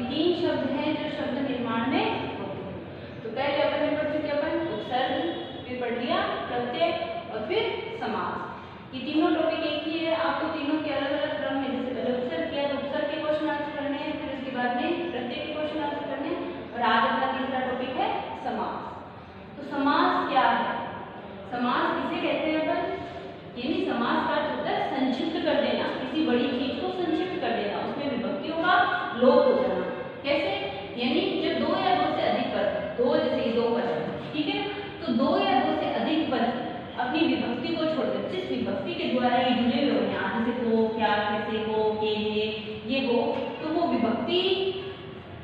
तीन शब्द हैं जो शब्द निर्माण में होते हैं। तो पहले अपन ने पढ़ चुके अपन उपसर्ग, फिर पढ़ लिया प्रत्यय और फिर समास। ये तीनों टॉपिक एक ही है, आपको तीनों के अलग अलग क्रम में, जैसे पहले उपसर्ग किया तो उपसर्ग के क्वेश्चन आंसर करने हैं, फिर उसके बाद में प्रत्यय के क्वेश्चन आंसर करने हैं, और आज अपना तीसरा टॉपिक है समास। तो समास क्या है? समास किसे कहते हैं अपन? यानी समास का अर्थ होता है संक्षिप्त कर देना, किसी बड़ी चीज को संक्षिप्त कर देना, उसमें विभक्तियों का लोप हो जाना। कैसे? यानी जब दो या दो से अधिक पद, दो जैसे ये दो पद है, ठीक है, तो दो या दो से अधिक पद अपनी विभक्ति को छोड़कर, जिस विभक्ति के द्वारा ये जुड़े हुए हैं, यहाँ जैसे को, क्या, कैसे, को, के, ये को, तो वो विभक्ति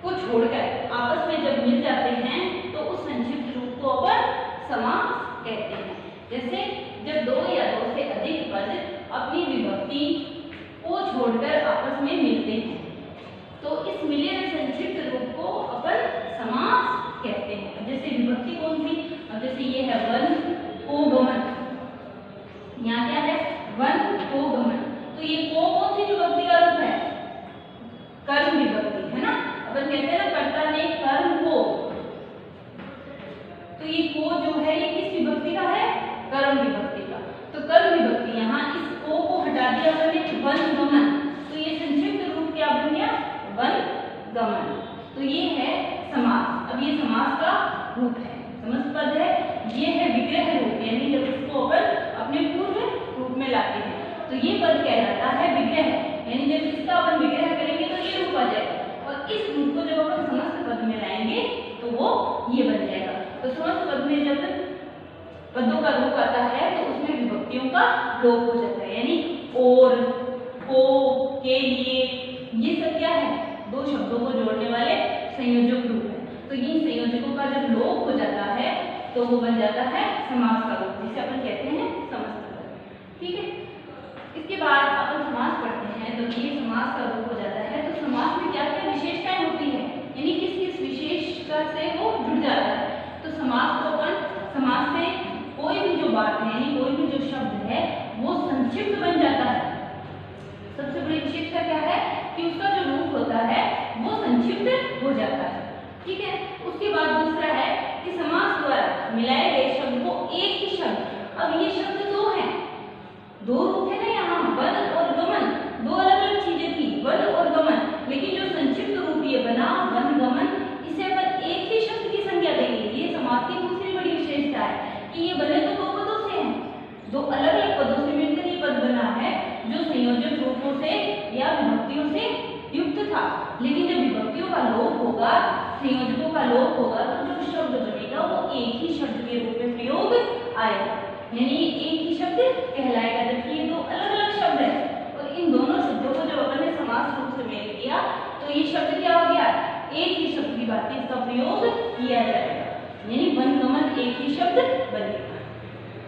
को छोड़कर आपस में जब मिल जाते हैं तो उस संक्षिप्त रूप को अपन समास कहते हैं। जैसे जब दो या दो से अधिक पद अपनी विभक्ति को छोड़कर आपस में मिलते हैं तो इस मिले हुए संक्षिप्त रूप को अपन समास कहते हैं। जैसे विभक्ति कौन सी? अब जैसे ये है वन को गमन, यहाँ क्या है? वन को गमन, तो ये को कौन सी विभक्ति का रूप है? कर्म विभक्ति है ना। अपन कहते हैं ना कर्ता ने कर्म को, तो ये को जो है ये किस विभक्ति का है? कर्म विभक्ति का। तो कर्म विभक्ति, यहाँ इस को हटा दिया हमने, वन गमन, तो ये संक्षिप्त रूप क्या बन गया? वन गमन। तो ये है समास। अब ये समास का रूप है, समस्त पद है, ये है विग्रह रूप, यानी जब इसको अपन अपने पूर्व रूप में लाते हैं तो ये पद कहलाता है विग्रह, यानी जब इसका अपन विग्रह करेंगे तो ये रूप आ जाएगा, और इस रूप को जब अपन समस्त पद में लाएंगे तो वो ये बन जाएगा। तो समस्त पद में जब पदों का रूप आता है तो उसमें विभक्तियों का लोप हो जाता है, यानी और, को, के लिए, ये सब क्या है? दो शब्दों को जोड़ने वाले संयोजक रूप है। तो इन संयोजकों का जब लोप हो जाता है तो वो बन जाता है समास का रूप, जिसे अपन कहते हैं समस्त पद। ठीक है, इसके बाद अपन समास पढ़ते हैं तो ये समास का रूप हो जाता है। तो समास में क्या क्या विशेषताएं होती है, यानी किस किस विशेषता से वो जुड़ जाता है। तो समास को अपन, समास से कोई भी जो बात है, यानी कोई भी जो शब्द है वो संक्षिप्त बन जाता है। सबसे बड़ी विशेषता क्या है कि उसका जो रूप होता है वो संक्षिप्त हो जाता है। ठीक है, उसके बाद दूसरा है कि समास द्वारा मिलाए गए शब्द को एक ही शब्द, अब ये शब्द दो हैं, दो रूप है ना, यहाँ वन और गमन, दो अलग अलग चीजें थी, वन और गमन, लेकिन जो संक्षिप्त रूप ये बना वन गमन, इसे अपन एक ही शब्द की संज्ञा देंगे। ये समास की दूसरी बड़ी विशेषता है कि ये बने तो दो पदों से हैं, दो अलग अलग पदों से मिलकर ये पद बना है जो संयोजक रूपों से या विभक्तियों से युक्त था। लेकिन जब विभक्तियों का लोप होगा, संयोजकों का लोप होगा, तो जो शब्द बनेगा वो एक ही शब्द के रूप में प्रयोग आएगा, यानी एक ही शब्द कहलाएगा। जबकि ये दो अलग अलग शब्द है और इन दोनों शब्दों को जब अपन ने समास रूप से मेल किया तो ये शब्द क्या हो गया? एक ही शब्द की बात इसका प्रयोग किया जाएगा, यानी वन गमन एक ही शब्द बनेगा।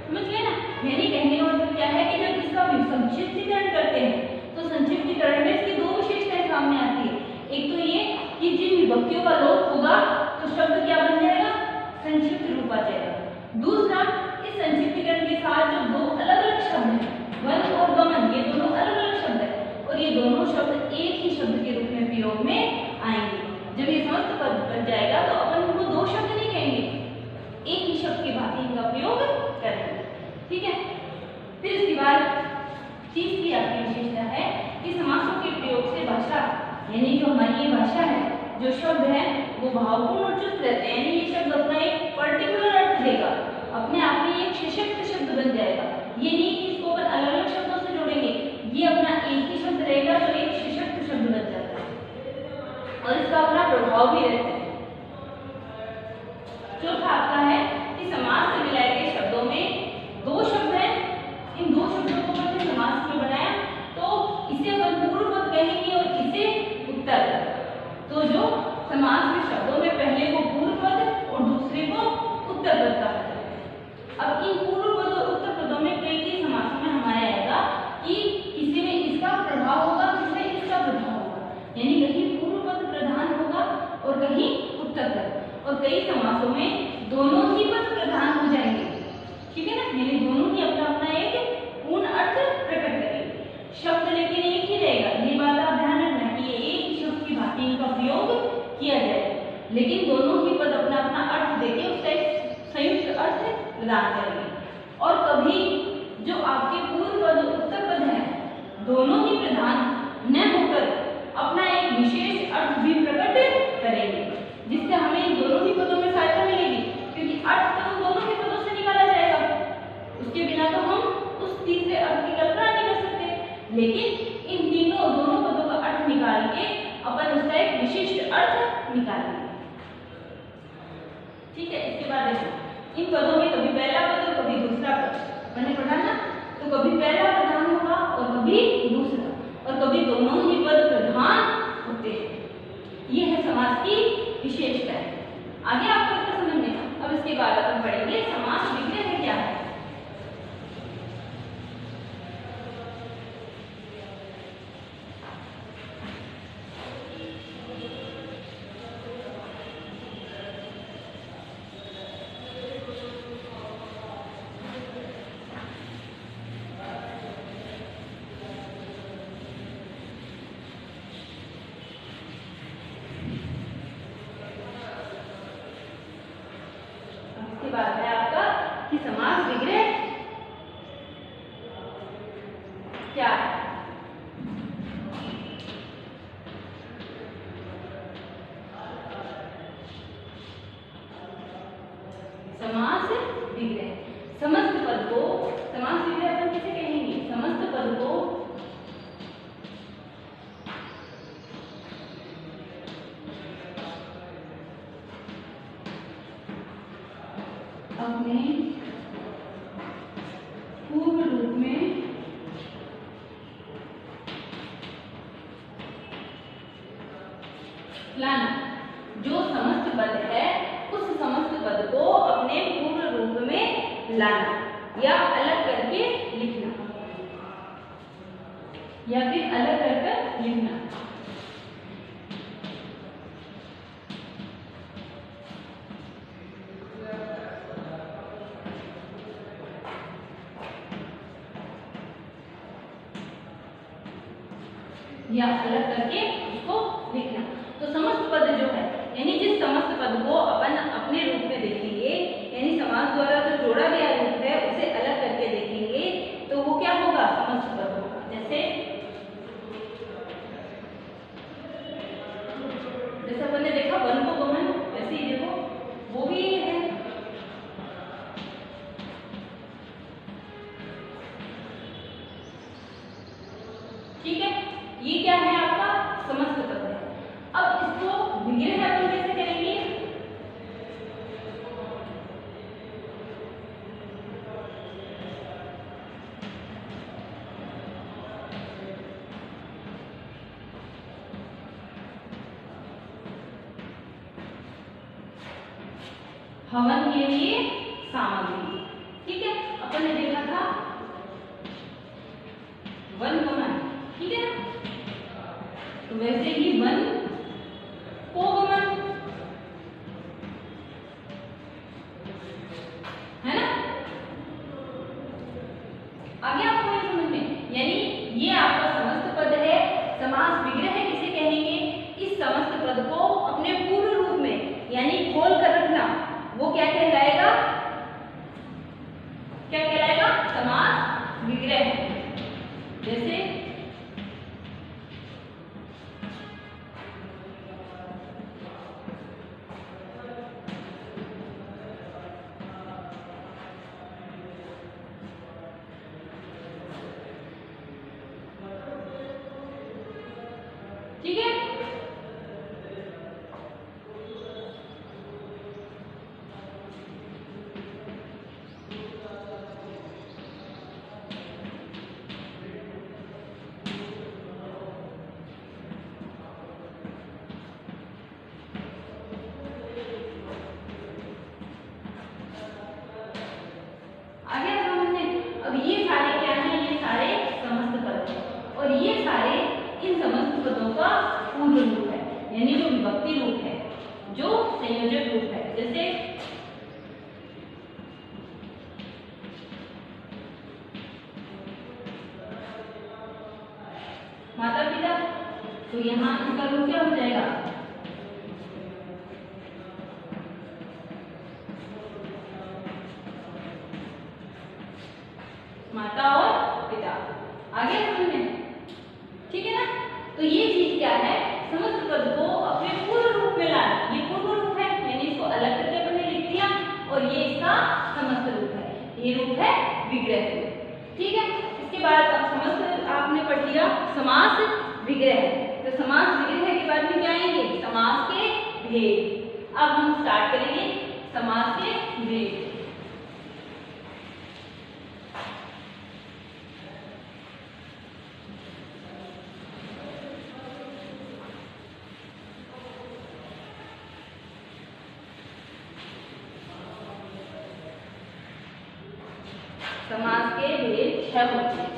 समझ गए ना? यानी कहने का मतलब क्या है कि जब इसका संक्षिप्तीकरण करते हैं तो संक्षिप्तीकरण में इसकी दो विशेषताएं सामने आती है। एक तो ये कि जिन विभक्तियों का लोप होगा तो शब्द क्या बन जाएगा? संक्षिप्त रूप आ जाएगा। दूसरा, इस संक्षिप्तीकरण के साथ जो दो अलग अलग शब्द हैं, वन और गमन, ये दोनों अलग अलग शब्द है और ये दोनों शब्द एक ही शब्द के रूप में प्रयोग में आएंगे। जब ये समस्त पद बन जाएगा तो अपन उनको दो शब्द नहीं कहेंगे, एक ही शब्द की भांति इनका प्रयोग करेंगे। ठीक है, फिर इसके बाद तीसरी आपकी विशेषता है कि समासों के प्रयोग से भाषा, यानी जो हमारी ये भाषा है, जो शब्द है वो भावपूर्ण और चुस्त रहते हैं, यानी ये शब्द अपना एक पर्टिकुलर अर्थ देगा, अपने आप में एक सशक्त शब्द बन जाएगा। ये नहीं कि इसको अपन अलग अलग शब्दों से जोड़ेंगे, ये अपना एक ही शब्द रहेगा तो एक सशक्त शब्द बन जाता है और इसका अपना प्रभाव भी रहता है। चौथा आपका है कि समास से मिलाए गए शब्दों में दो शब्द हैं, इन दो शब्दों को हमने समास में बनाया तो इसे अपन पूर्व पद कहेंगे और इसे उत्तर पद। तो जो समास में शब्दों में पहले को पूर्व पद और दूसरे को उत्तर पद कहा जाता है। अब इन पूर्व पद और उत्तर पदों में कई समासों में हमारे आएगा कि किसी में इसका प्रभाव होगा, किसी में इसका प्रभाव होगा, यानी कहीं पूर्व पद प्रधान होगा और कहीं उत्तर पद, और कई समासों में दोनों ही पद प्रधान हो जाएंगे। ठीक है ना, यानी दोनों ही अपना अपना एक पूर्ण अर्थ प्रकट करेंगे, शब्द लेकिन एक ही रहेगा। ये बात आप ध्यान रखना कि ये एक ही शब्द की भांति इनका प्रयोग लेकिन दोनों ही पद अपना अपना अर्थ देके उसका एक संयुक्त अर्थ प्रदान करेंगे। और कभी जो आपके पूर्व पद उत्तर पद है दोनों ही प्रधान न होकर अपना एक विशेष अर्थ भी प्रकट करेंगे, जिससे हमें इन दोनों ही पदों में सहायता मिलेगी, क्योंकि अर्थ तो दोनों ही पदों से निकाला जाएगा, उसके बिना तो हम उस तीसरे अर्थ की कल्पना नहीं कर सकते। लेकिन इन दोनों पदों का अर्थ निकाल के अपन उसका एक विशिष्ट अर्थ निकालेंगे। ठीक है, इसके बाद देखो इन पदों में कभी पहला पद और कभी दूसरा पद मैंने पढ़ा ना, तो कभी पहला प्रधान होगा और कभी दूसरा, और कभी दोनों ही पद प्रधान होते हैं। ये है समास की विशेषता है। आगे आपको इसका समझ में। अब इसके बाद अपन पढ़ेंगे समास विग्रह क्या है। बात है आपका कि समास विग्रह क्या है। समास विग्रह समस्त पद को, समास विग्रह अपन किसे कहेंगे, समस्त पद को अपने पूर्व रूप में लाना। जो समस्त पद है उस समस्त पद को अपने पूर्व रूप में लाना या अलग करके लिखना, या फिर अलग करके लिखना। या अलग करके उसको लिखना। तो समस्त पद जो है, यानी जिस समस्त पद को अपन अपने रूप में देखेंगे, यानी समास द्वारा जो जोड़ा गया रूप है उसे अलग करके देखेंगे, तो वो क्या होगा, समस्त पद होगा। जैसे अपन ने देखा वन को गमन, वैसे ही देखो वो भी है। ठीक है, ये क्या है आपका समस्त पद है। अब इसको विग्रह अपन कैसे करेंगे, हवन के लिए सामग्री। ठीक है, अपन ने देखा था वन गमन, ठीक है ना, तो वैसे ही वन को गमन है ना। आगे आपको ये समझ में, यानी ये आपका समस्त पद है। समास विग्रह किसे कहेंगे, इस समस्त पद को अपने पूर्व रूप में यानी खोल कर रखना, वो क्या कहलाएगा, क्या कहलाएगा, समास विग्रह। जैसे ठीक है, आगे समझने। अब ये सारे क्या हैं, ये सारे समस्त पद हैं, और ये सारे इन समस्त पदों का पूर्व रूप है, यानी जो विभक्ति रूप है, जो संयोजक रूप है। जैसे माता पिता, तो यहाँ इसका रूप क्या हो जाएगा, समास विग्रह। तो समास विग्रह के बाद में क्या आएंगे? समास के भेद। अब हम स्टार्ट करेंगे समास के भेद। समास के भेद 6 होते हैं।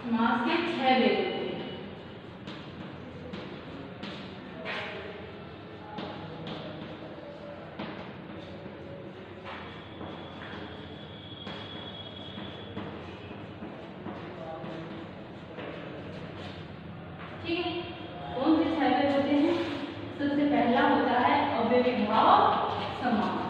समास के 6 भेद होते हैं। ठीक है, कौन से 6 भेद होते हैं? सबसे पहला होता है अव्ययीभाव समास।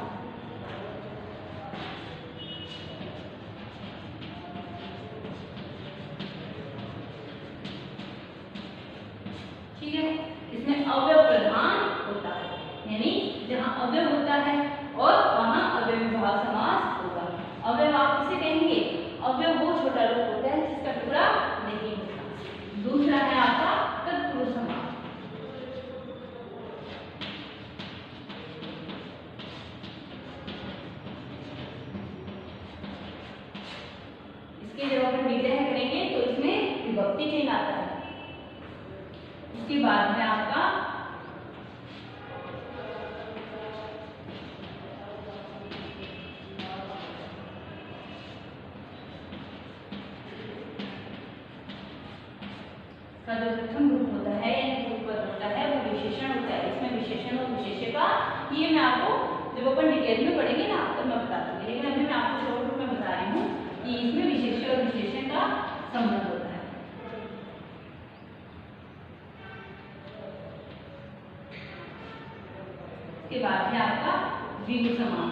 ठीक है, इसमें अवयव प्रधान होता है, यानी जहां अवयव होता है और वहां अव्ययीभाव समास होगा। अवयव आप किसे कहेंगे? अवयव वो छोटा रूप होता है जिसका टुकड़ा नहीं होता। दूसरा है आपका तत्पुरुष समास। इसके जब अपन विग्रह करेंगे तो इसमें विभक्ति चिन्ह आता है। उसके बाद है आपका का जो प्रथम ग्रुप होता है यानी ग्रुप पद होता है वो विशेषण होता है। इसमें विशेषण और विशेष्य का ये मैं आपको जब अपन डिटेल में पढ़ेंगे ना तो मैं बता दूंगी, लेकिन अभी मैं आपको शॉर्ट रूप में बता रही हूँ कि इसमें विशेष्य और विशेषण का संबंध होता है। इसके बाद है आपका द्विगु समास।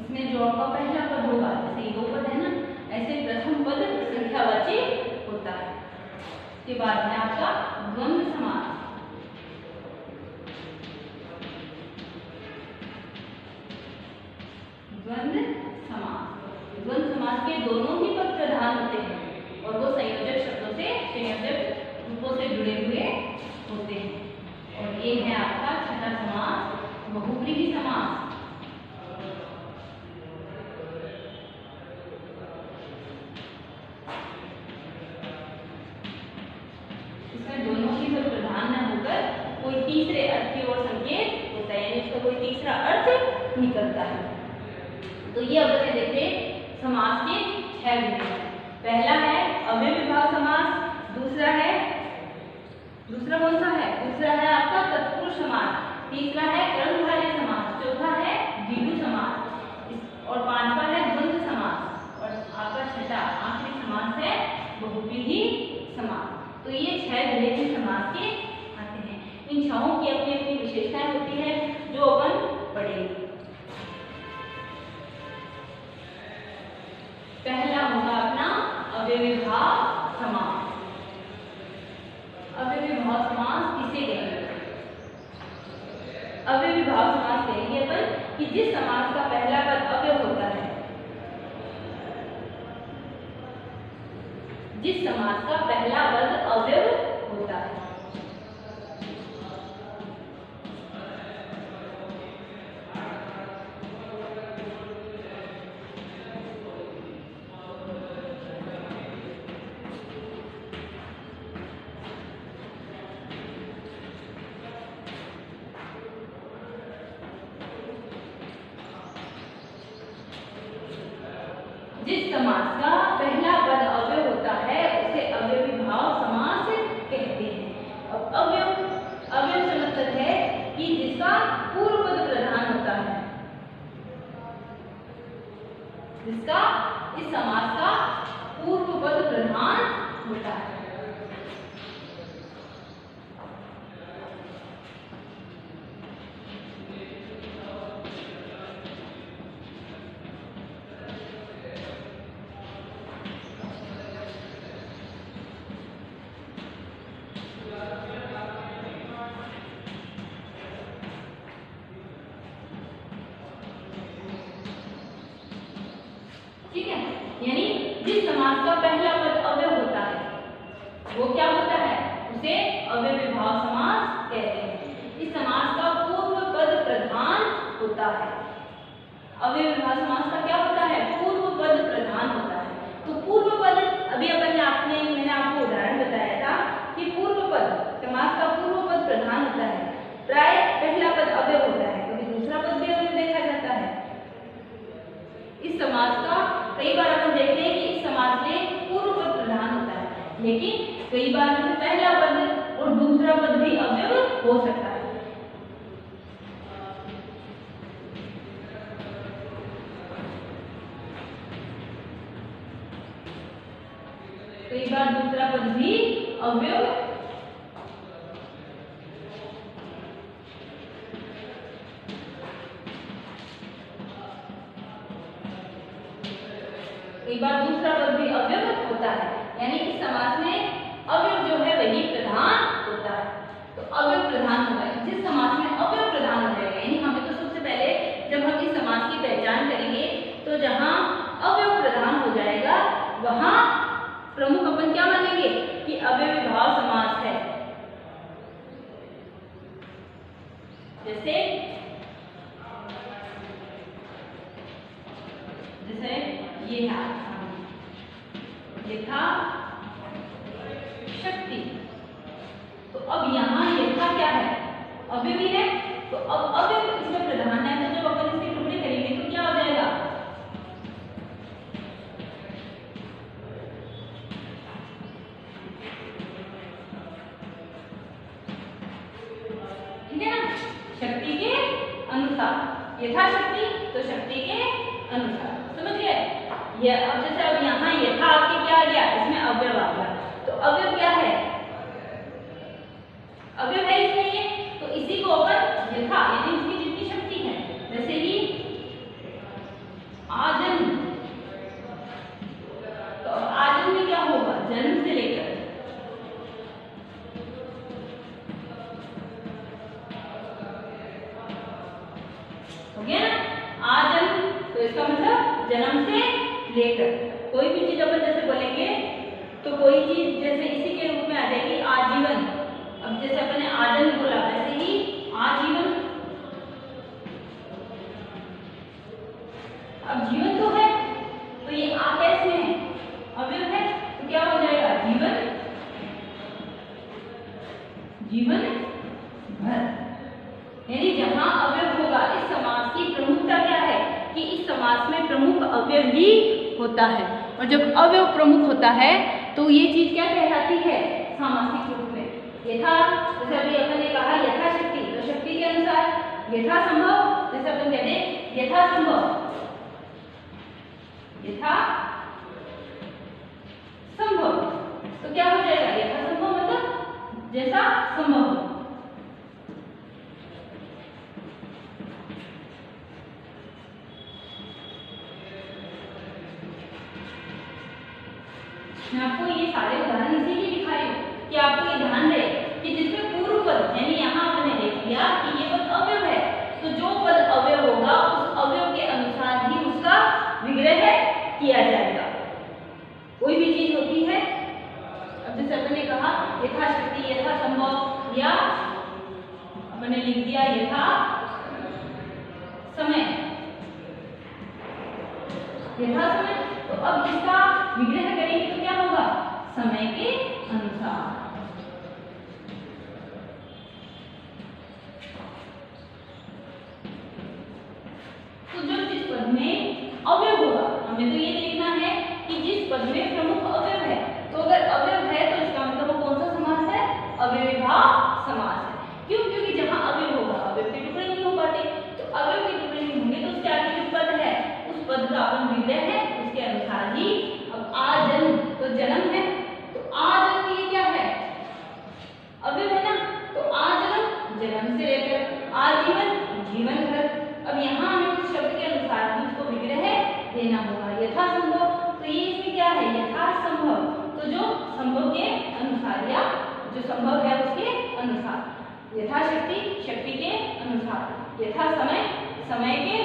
इसमें जो आपका पहला पद होगा, जैसे ये 2 पद है ना, ऐसे प्रथम पद संख्यावाची होता है। इसके बाद है आपका द्वंद्व समास। द्वंद्व समास, द्वंद्व समास के दोनों ही पद प्रधान होते हैं और वो संयोजक शब्दों से, संयोजक रूपों से जुड़े हुए होते हैं। और ये है आपका छठा समास, बहुव्रीहि समास। इसमें दोनों ही पद प्रधान न होकर कोई तीसरे अर्थ की ओर संकेत होता है, यानी इसका कोई तीसरा अर्थ निकलता है। तो ये अब से देखते हैं समास के 6 भेद। पहला है अव्ययीभाव समास, दूसरा कौन सा है? दूसरा है आपका तत्पुरुष समास, तीसरा है कर्मधारय समास, चौथा है द्विगु समास और पांचवा है द्वंद्व समास और आपका छठा आखिरी समास है बहुव्रीहि समास। तो ये 6 भेद समास के आते हैं। इन 6 की अपनी अपनी विशेषताएं होती है जो अपन पढ़ेंगे। पहला होगा अपना अव्ययीभाव समास। अव्ययीभाव समास किसे कहेंगे? अव्ययीभाव समास कहेंगे अपन कि जिस समास का पहला पद अव्यय होता है, जिस समास का पहला पद अव्यय होता है। जिस समास का पहला पद अव्यय होता है उसे अव्ययीभाव समास कहते हैं। अब अव्यय से मतलब है कि जिसका पूर्व पद प्रधान होता है, जिसका इस समास का पूर्व पद प्रधान होता है। होता है। अव्ययीभाव समास का क्या होता है? पूर्व पद प्रधान होता है। तो पूर्व पद अभी मैंने आपको उदाहरण बताया था कि पूर्व पद समास का पूर्व पद प्रधान होता है। प्राय पहला पद अव्यय होता है, कभी दूसरा पद भी अव्यय देखा जाता है। इस समास का कई बार अपन देखते हैं कि इस समास में पूर्व पद प्रधान होता है, लेकिन कई बार में पहला पद और दूसरा पद भी अव्यय हो सकता है। कई बार दूसरा पद भी अव्यय होता है, यानी कि समास में अव्यय जो है वही प्रधान होता है। तो अव्यय प्रधान होता है, जिस समास में अव्यय प्रधान हो जाएगा, यानी हमें तो सबसे पहले जब हम इस समास की पहचान करेंगे तो जहां अव्यय प्रधान हो जाएगा वहां प्रमुख अपन क्या मानेंगे कि अव्ययीभाव समास है। जैसे ये है यथा शक्ति। तो अब यहाँ यथा क्या है? अव्यय भी है। तो अब अव्यय इसमें प्रधान है, तो जब अपन इसकी टिप्पणी करेंगे तो क्या हो जाएगा? ठीक है ना? शक्ति के अनुसार, यथा शक्ति तो शक्ति के अनुसार, समझ गए? ये अब जैसे अब यहाँ यथा आपके क्या आ गया? इसमें अव्यय आ गया। तो अव्यय क्या है? अव्यय है इसमें ये, तो इसी को अपन यथा यानी उसकी जितनी शक्ति है, जैसे ही आजन्म, तो आजन्म में क्या होगा? जन्म से लेकर हो गया ना? आजन्म तो इसका मतलब जन्म से लेकर कोई भी चीज अपन जैसे बोलेंगे तो कोई चीज जैसे इसी के रूप में आ जाएगी आजीवन। अब जैसे अपन ने आजन्म बोला वैसे ही आजीवन। अब जीवन तो है, तो ये आ कैसे है? अव्यय है, तो क्या हो जाएगा? जीवन, जीवन भर। यानी जहां अव्यय होगा, इस समास की प्रमुखता क्या है कि इस समास में प्रमुख अव्यय ही होता है। और जब अव्यय प्रमुख होता है तो ये चीज क्या कहलाती है? सामासिक रूप में। यथा जैसे अभी अपन ने कहा यथा शक्ति, तो शक्ति के अनुसार। यथा संभव, जैसे अपन कहते हैं यथा संभव, यथा संभव, तो क्या हो जाएगा? यथा संभव मतलब जैसा संभव हो। मैं आपको ये सारे उदाहरण इसीलिए दिखाई हूं कि आपको ये ध्यान रहे कि जिसमें पूर्व पद, यानी यहाँ आपने देख लिया कि ये पद अव्यय है, तो जो पद अव्यय होगा उस अव्यय के अनुसार ही उसका विग्रह किया जाएगा। कोई भी चीज होती है, अब जैसे अपन ने कहा यथा शक्ति, यथा संभव, या अपन ने लिख दिया यथा समय, यथा समय। तो अब इसका विग्रह करेंगे तो क्या होगा? समय के अनुसार। तो जो जिस पद में अव्यय होगा, हमें तो ये देखना है कि जिस पद में प्रमुख अव्यय है, तो अगर अव्यय है तो इसका मतलब वो कौन सा समास है? अव्ययीभाव समास है। क्यों? क्योंकि जहां अव्यय होगा अव्यय की टिप्पणी नहीं हो पाती, तो अव्यय की टिप्पणी नहीं होंगे तो उसके आगे जो पद है उस पद का अपन विग्रह है उसके अनुसार ही। अब आजन्म तो जन्म है, तो आजन्म ये क्या है? अव्यय है ना, तो आजन्म जन्म से लेकर आजीवन, जीवन भर। अब यहाँ हमें उस शब्द के अनुसार ही उसको विग्रह देना होगा। यथा संभव, तो ये इसमें क्या है? यथा संभव, तो जो संभव के अनुसार या जो संभव है उसके अनुसार। यथा शक्ति, शक्ति के अनुसार। यथा समय, समय के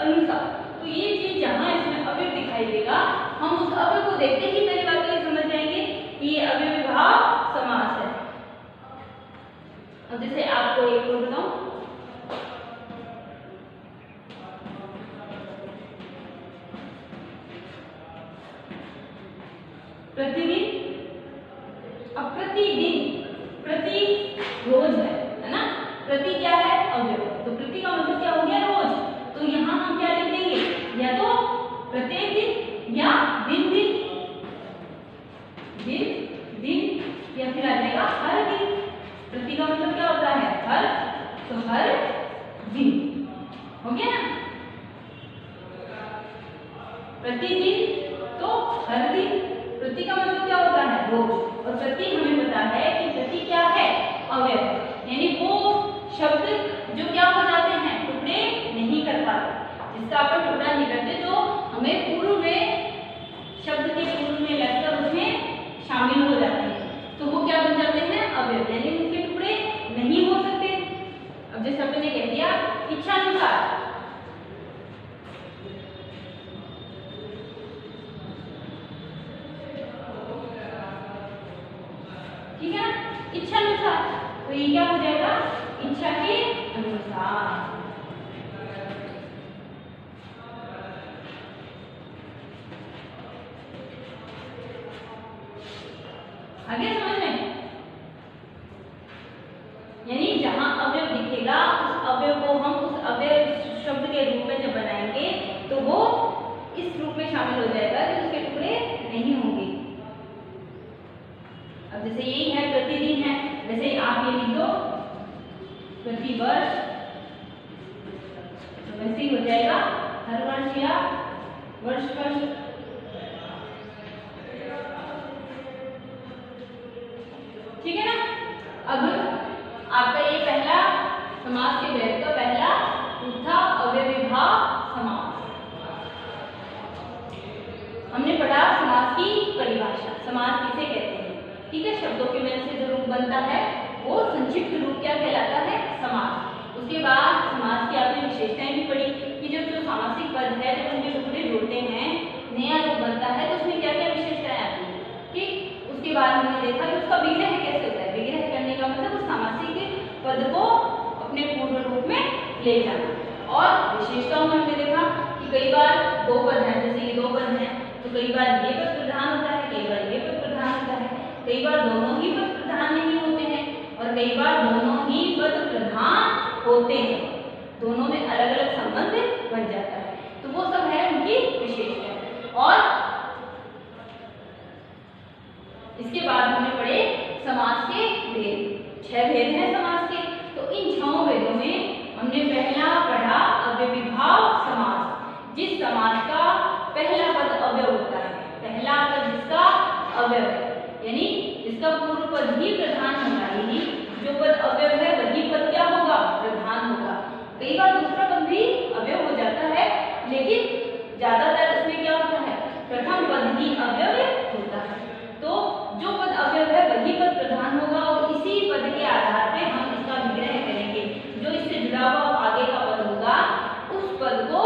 अनुसार। तो ये चीज जहां इसमें अव्यय दिखाई देगा, हम उस अव्यय को देखते ही पहली बात तो ये समझ जाएंगे कि ये अव्ययीभाव समास है। अब जैसे आपको एक और बताऊं, प्रतिदिन। अब प्रतिदिन, प्रति रोज है ना, प्रति क्या है अवयव, तो प्रति का मतलब क्या हो गया रोज, तो यहाँ हम क्या लिख देंगे, या तो प्रत्येक दिन या दिन दिन, दिन दिन, या फिर आ जाएगा हर दिन। प्रति का मतलब क्या होता है हर, तो हर दिन हो गया ना, प्रतिदिन तो हर दिन, प्रति का मतलब क्या होता है रोज, और प्रति हमें पता है कि प्रति क्या है अवयव, यानी वो शब्द जो क्या हो जाते हैं टुकड़े नहीं कर पाते, जिसका अपन टुकड़ा नहीं करते, जो हमें पूर्व में शब्द के पूर्व में लगकर उसमें शामिल हो जाते हैं, तो वो क्या बन जाते हैं अवयव, यानी उनके टुकड़े नहीं हो सकते। अब जैसे अपन ने कह दिया इच्छानुसार, ठीक है, इच्छानुसार, तो ये क्या हो जाएगा इच्छा के अनुसार। आगे समझ में, यानी जहां अवयव दिखेगा उस अवयव को हम उस अवयव शब्द के रूप में जब बनाएंगे तो वो इस रूप में शामिल हो जाएगा कि उसके टुकड़े नहीं होंगे। अब जैसे यही है प्रतिदिन है, वैसे आप ये लिख दो प्रतिवर्ष, तो वैसे ही हो जाएगा हर वर्ष या वर्ष वर्ष। ठीक है ना। अब आपका ये पहला समास के भेद का पहला था अव्ययीभाव समास। हमने पढ़ा समास की परिभाषा, समास किसे कहते हैं, ठीक है, शब्दों के मेल से जो रूप बनता है वो संक्षिप्त रूप क्या कहलाता है समास। उसके बाद समास की आपने विशेषताएं भी पढ़ी कि जब जो सामासिक पद है जब उनके टुकड़े जोड़ते हैं नया रूप बनता है तो उसमें क्या क्या विशेषताएं आती है, ठीक। उसके बाद हमने देखा कि उसका विग्रह कैसे होता है, विग्रह करने का मतलब उस सामासिक पद को अपने पूर्ण रूप में ले जाना। और विशेषताओं में हमने देखा कि कई बार दो पद हैं, जैसे ये दो पद हैं तो कई बार ये पद प्रधान होता है, कई बार ये पद प्रधान होता है, कई बार दोनों ही पद प्रधान नहीं होते हैं और कई बार दोनों ही पद प्रधान होते हैं, दोनों में अलग अलग संबंध बन जाता है। तो वो सब है उनकी विशेषता। और इसके बाद हमने पढ़े समास के भेद, 6 भेद हैं समास के। तो इन 6 भेदों में हमने पहला पढ़ा अव्ययीभाव समास, जिस समास का पहला पद अवयव होता है, पहला पद जिसका अवयव है, यानी जिसका पूर्व पद ही प्रधान होगा, यानी जो पद अवयव है वही पद क्या होगा प्रधान होगा। कई बार दूसरा पद भी अवयव हो जाता है लेकिन ज्यादातर उसमें क्या होता है प्रथम पद ही अवयव होता है। तो जो पद अवयव है वही पद प्रधान होगा और इसी पद के आधार पे हम इसका विग्रह करेंगे। जो इससे जुड़ा हुआ आगे का पद होगा उस पद को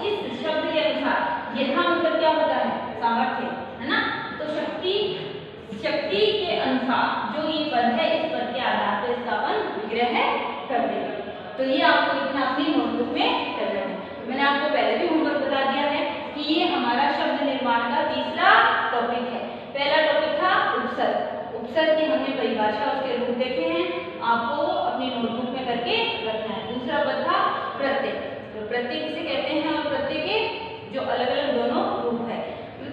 इस शब्द के अनुसार, यथा मतलब क्या होता है सामर्थ्य, है ना, तो शक्ति के अनुसार जो ये पद है इस पद के आधार पर इसका अपन विग्रह कर देंगे। तो ये आपको इतना अपनी नोटबुक में करना है। मैंने आपको पहले भी होमवर्क बता दिया है कि ये हमारा शब्द निर्माण का तीसरा टॉपिक है। पहला टॉपिक था उपसर्ग, उपसर्ग की हमने परिभाषा उसके रूप देखे हैं, आपको अपनी नोटबुक में करके रखना है। दूसरा पद था प्रत्यय, तो प्रत्यय किसे कहते हैं और प्रत्यय के जो अलग अलग दोनों रूप है,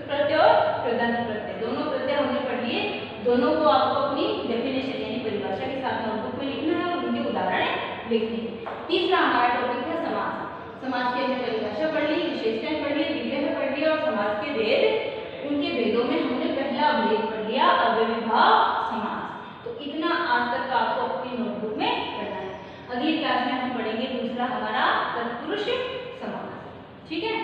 प्रत्यय और प्रदंत प्रत्यय, दोनों प्रत्यय हमने पढ़ लिए। दोनों को आपको अपनी डेफिनेशन यानी परिभाषा के साथ नोटबुक में लिखना है और उनके उदाहरण लिखने हैं। तीसरा हमारा टॉपिक है समास, समास की हमने परिभाषा पढ़ ली, विशेषताएं पढ़ ली, विग्रह पढ़ लिया और समास के भेद, उनके भेदों में हमने पहला भेद पढ़ लिया अव्ययीभाव समास। तो इतना आज तक का आपको अपनी नोटबुक में करना है। अगली क्लास में हम पढ़ेंगे दूसरा हमारा तत्पुरुष समास, ठीक है।